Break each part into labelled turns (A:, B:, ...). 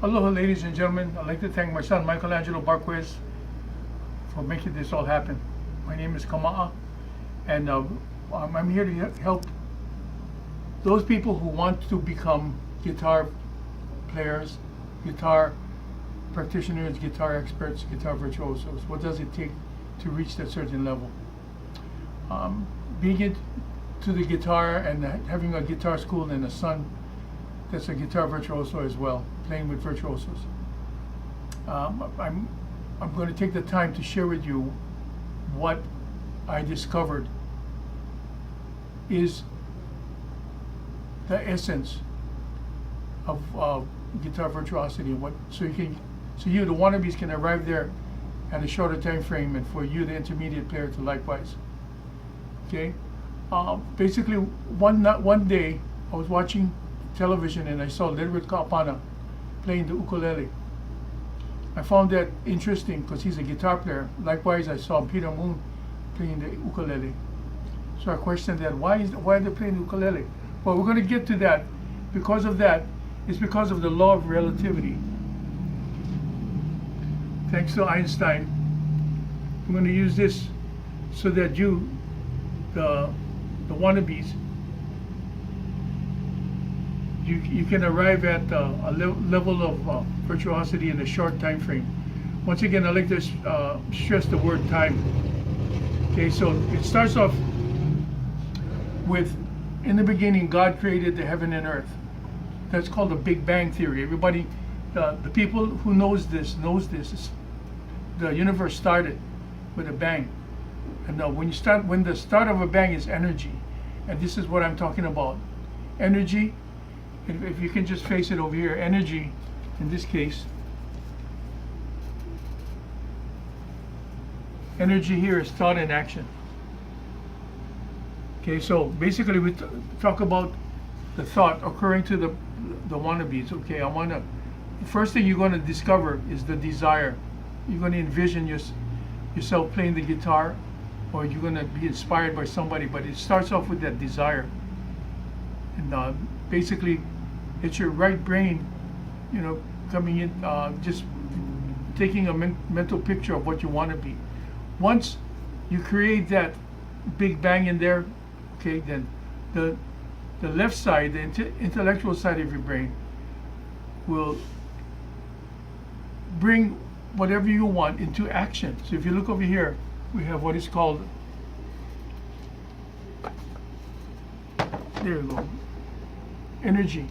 A: Aloha, ladies and gentlemen. I'd like to thank my son, Michelangelo Barques, for making this all happen. My name is Kamaa, and I'm here to help those people who want to become guitar players, guitar practitioners, guitar experts, guitar virtuosos. What does it take to reach that certain level? Being into the guitar and having a guitar school and a son that's a guitar virtuoso as well, playing with virtuosos. I'm going to take the time to share with you what I discovered is the essence of guitar virtuosity, and so you the wannabes can arrive there at a shorter time frame, and for you the intermediate player to likewise. Okay, basically one day I was watching television and I saw Ledward Kapana playing the ukulele. I found that interesting because he's a guitar player. Likewise, I saw Peter Moon playing the ukulele. So I questioned that, why are they playing the ukulele? Well, we're going to get to that. Because of that, it's because of the law of relativity. Thanks to Einstein, I'm going to use this so that you, the wannabes, you can arrive at a level of virtuosity in a short time frame. Once again, I like to stress the word time. Okay, so it starts off with, in the beginning, God created the heaven and earth. That's called the Big Bang Theory. Everybody, the people who knows this. The universe started with a bang. And when the start of a bang is energy, and this is what I'm talking about. Energy, if you can just face it over here, energy, in this case, energy here is thought and action. Okay, so basically we talk about the thought occurring to the wannabes. Okay, the first thing you're going to discover is the desire. You're going to envision yourself playing the guitar, or you're going to be inspired by somebody, but it starts off with that desire. And basically, it's your right brain, coming in, just taking a mental picture of what you want to be. Once you create that big bang in there, okay, then the left side, the intellectual side of your brain, will bring whatever you want into action. So if you look over here, we have what is called, there you go, energy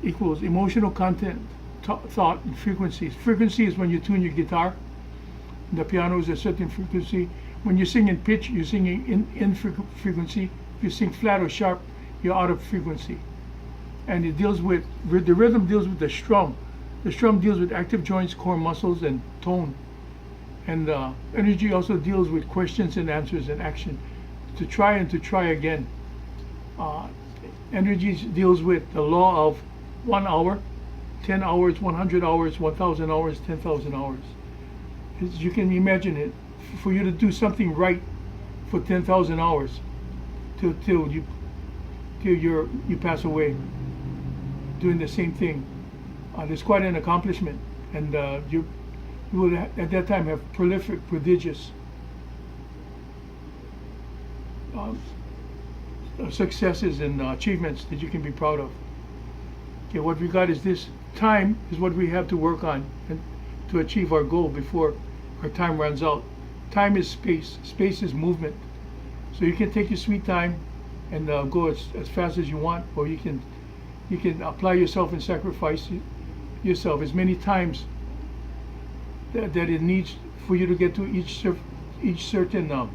A: equals emotional content, thought, and frequencies. Frequency is when you tune your guitar. The piano is a certain frequency. When you sing in pitch, you're singing in frequency. If you sing flat or sharp, you're out of frequency. And it deals with, the rhythm deals with the strum. The strum deals with active joints, core muscles, and tone. And energy also deals with questions and answers and action. To try and to try again. Energy deals with the law of 1 hour, 10 hours, 100 hours, 1,000 hours, 10,000 hours. As you can imagine it, for you to do something right for 10,000 hours till you pass away doing the same thing. It's quite an accomplishment, and you will at that time have prolific, prodigious successes and achievements that you can be proud of. Okay, what we got is this. Time is what we have to work on and to achieve our goal before our time runs out. Time is space. Space is movement. So you can take your sweet time and go as fast as you want, or you can You can apply yourself and sacrifice yourself as many times that it needs for you to get to each certain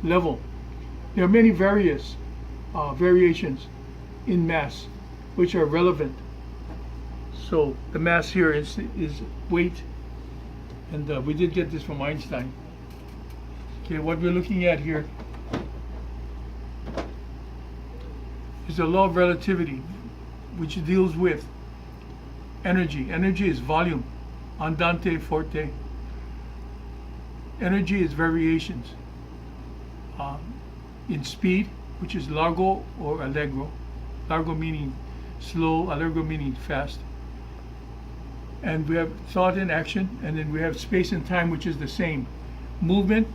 A: level. There are many variations in mass which are relevant. So the mass here is weight, and we did get this from Einstein. Okay, what we're looking at here is the law of relativity, which deals with energy. Energy is volume, andante forte. Energy is variations in speed, which is largo or allegro. Largo meaning slow, allegro meaning fast. And we have thought and action, and then we have space and time, which is the same. Movement,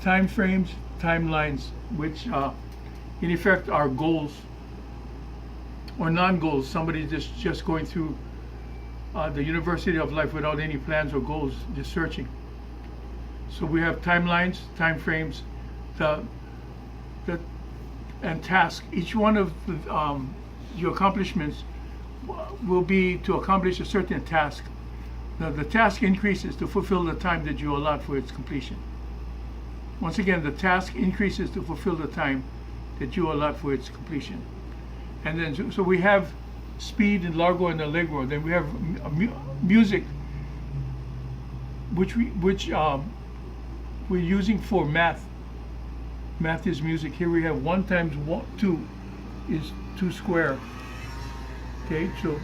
A: time frames, timelines, which in effect are goals or non-goals. Somebody just going through the University of Life without any plans or goals, just searching. So we have timelines, time frames, and tasks. Each one of your accomplishments will be to accomplish a certain task. Now, the task increases to fulfill the time that you allot for its completion. Once again, the task increases to fulfill the time that you allot for its completion. And then, so we have speed and largo and allegro. Then we have music, which we're using for math. Math is music. Here we have 1 times 2 is 2 square. Okay, so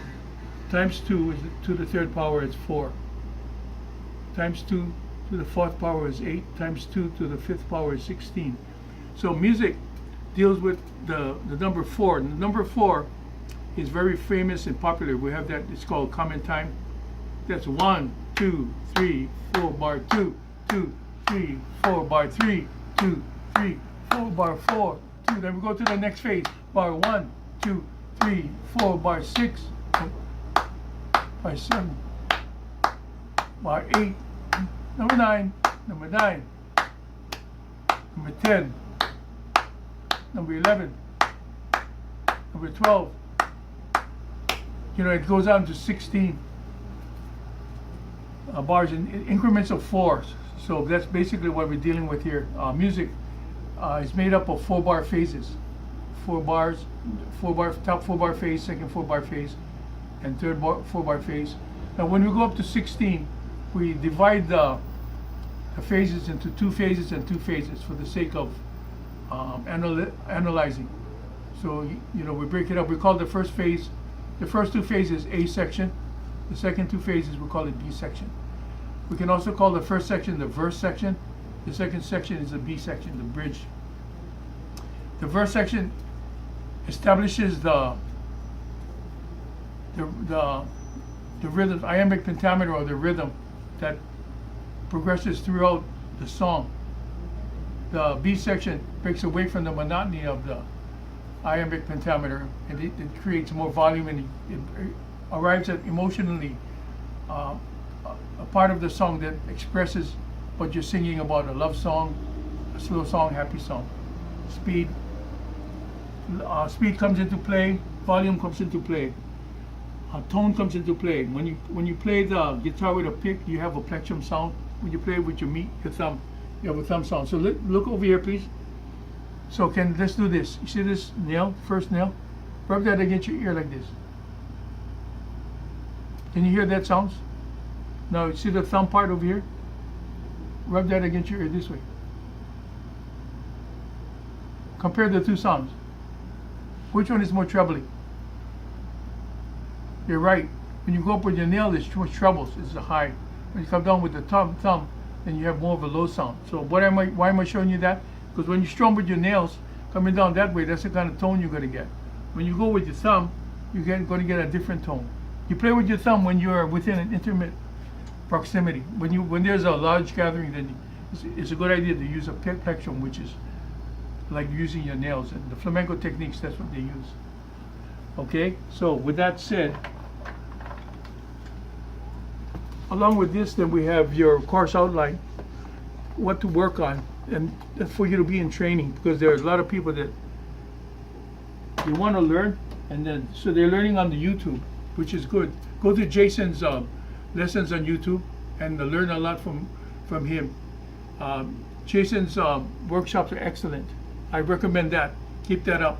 A: times 2 is to the 3rd power is 4. Times 2 to the 4th power is 8. Times 2 to the 5th power is 16. So music deals with the number 4. And the number 4 is very famous and popular. We have that, it's called common time. That's 1, 2, 3, 4 bar 2, 2, 3, 4 bar 3, 2, 3, 4 bar 4, 2. Then we go to the next phase. Bar 1, 2, 3, 4 bar 6, bar 7, bar 8, number 9, number 9, number 10, number 11, number 12. You know, it goes on to 16 bars in increments of 4. So that's basically what we're dealing with here. Music is made up of 4 bar phases. 4 bars, top 4 bar phase, second 4 bar phase, and third 4 bar phase. Now when we go up to 16, we divide the phases into 2 phases and 2 phases for the sake of analyzing. So you know, we break it up. We call the first phase, the first 2 phases A section. The second 2 phases we call it B section. We can also call the first section the verse section. The second section is the B section, the bridge. The verse section establishes the rhythm, iambic pentameter, or the rhythm that progresses throughout the song. The B section breaks away from the monotony of the iambic pentameter, and it creates more volume, and it arrives at emotionally a part of the song that expresses what you're singing about: a love song, a slow song, happy song. Speed comes into play, volume comes into play, tone comes into play. When you play the guitar with a pick, you have a plectrum sound. When you play with your thumb, you have a thumb sound. So look over here, please. So let's do this. You see this nail, first nail? Rub that against your ear like this. Can you hear that sounds? Now you see the thumb part over here? Rub that against your ear this way. Compare the 2 sounds. Which one is more trebly? You're right. When you go up with your nail, there's too much trebles. It's a high. When you come down with the thumb, then you have more of a low sound. So why am I showing you that? Because when you strum with your nails, coming down that way, that's the kind of tone you're going to get. When you go with your thumb, you're going to get a different tone. You play with your thumb when you're within an intimate proximity. When there's a large gathering, then it's a good idea to use a plectrum, which is like using your nails. And the flamenco techniques, that's what they use. Okay, so with that said, along with this, then we have your course outline, what to work on, and for you to be in training, because there are a lot of people that they want to learn, And then, so they're learning on the YouTube, which is good. Go to Jason's lessons on YouTube and learn a lot from him. Jason's workshops are excellent. I recommend that. Keep that up.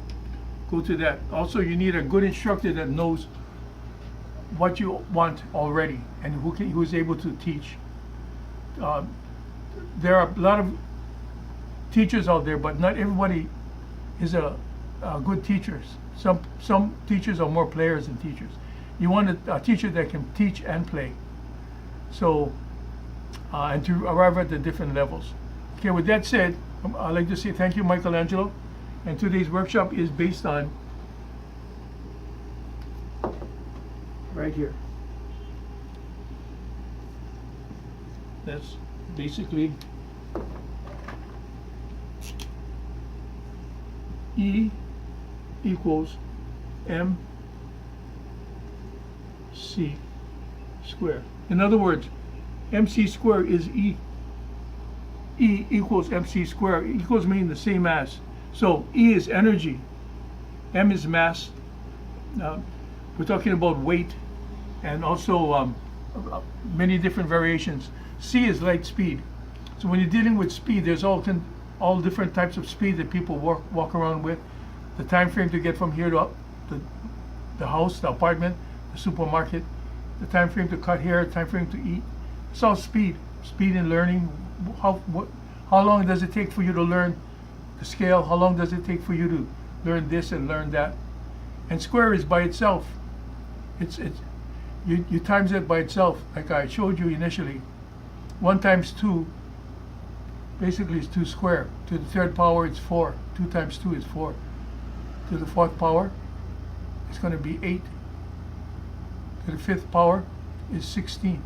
A: Go to that. Also, you need a good instructor that knows what you want already and who's able to teach. There are a lot of teachers out there, but not everybody is a good teachers. Some teachers are more players than teachers. You want a teacher that can teach and play. So, and to arrive at the different levels. Okay, with that said, I'd like to say thank you, Michelangelo. And today's workshop is based on right here. That's basically E equals MC squared. In other words, MC squared is E. E equals MC squared. Equals mean the same as. So E is energy, M is mass. We're talking about weight, and also many different variations. C is light speed. So when you're dealing with speed, there's all different types of speed that people walk around with. The time frame to get from here to the house, the apartment, the supermarket, the time frame to cut hair, time frame to eat. It's all speed. Speed in learning. How long does it take for you to learn the scale? How long does it take for you to learn this and learn that? And square is by itself. You times it by itself, like I showed you initially. 1 times 2 basically is 2 square. To the third power it's 4. 2 times 2 is 4. To the fourth power it's going to be 8. To the fifth power is 16.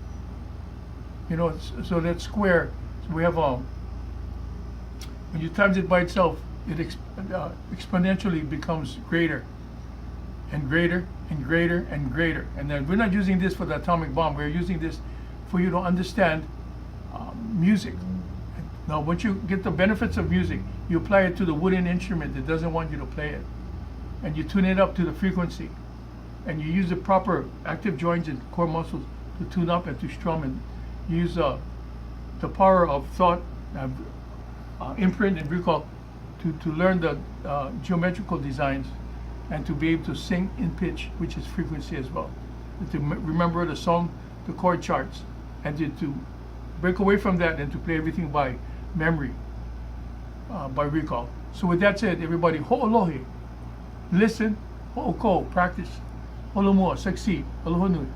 A: You know, so that's square. So we have when you times it by itself, it exponentially becomes greater and greater and greater and greater. And then we're not using this for the atomic bomb. We're using this for you to understand music. Now, once you get the benefits of music, you apply it to the wooden instrument that doesn't want you to play it, and you tune it up to the frequency, and you use the proper active joints and core muscles to tune up and to strum, and you use the power of thought, imprint and recall to learn the geometrical designs and to be able to sing in pitch, which is frequency as well, and to remember the song, the chord charts, and to break away from that and to play everything by memory, by recall. So with that said, everybody, ho'olohe, listen, ho'oko, practice, holomua, succeed, aloha nui.